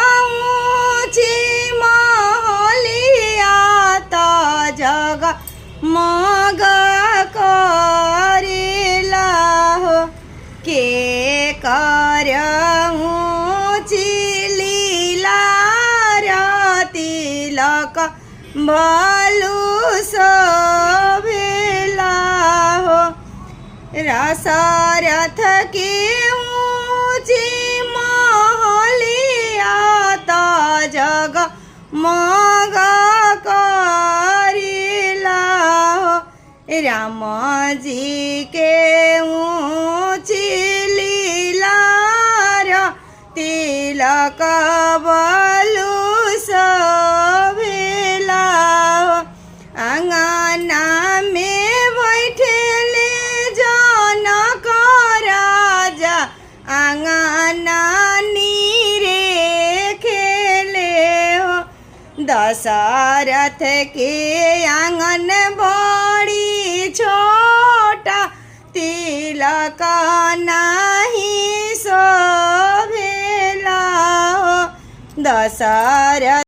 कराऊँची महलिया त जग मग करेला हो के कराऊँची लीला र तिलक भलु शोभेला हो दशरथ की ऊँची महलिया त जग मग करेला हो राम जी के ऊँची लीला र तिलक भलु शोभेला हो आंगना में बैठेले जनक राजा आंगना नीरे खेले हो दशरथ के आंगन बड़ी छोटा तिलक नहीं शोभेला हो दशरथ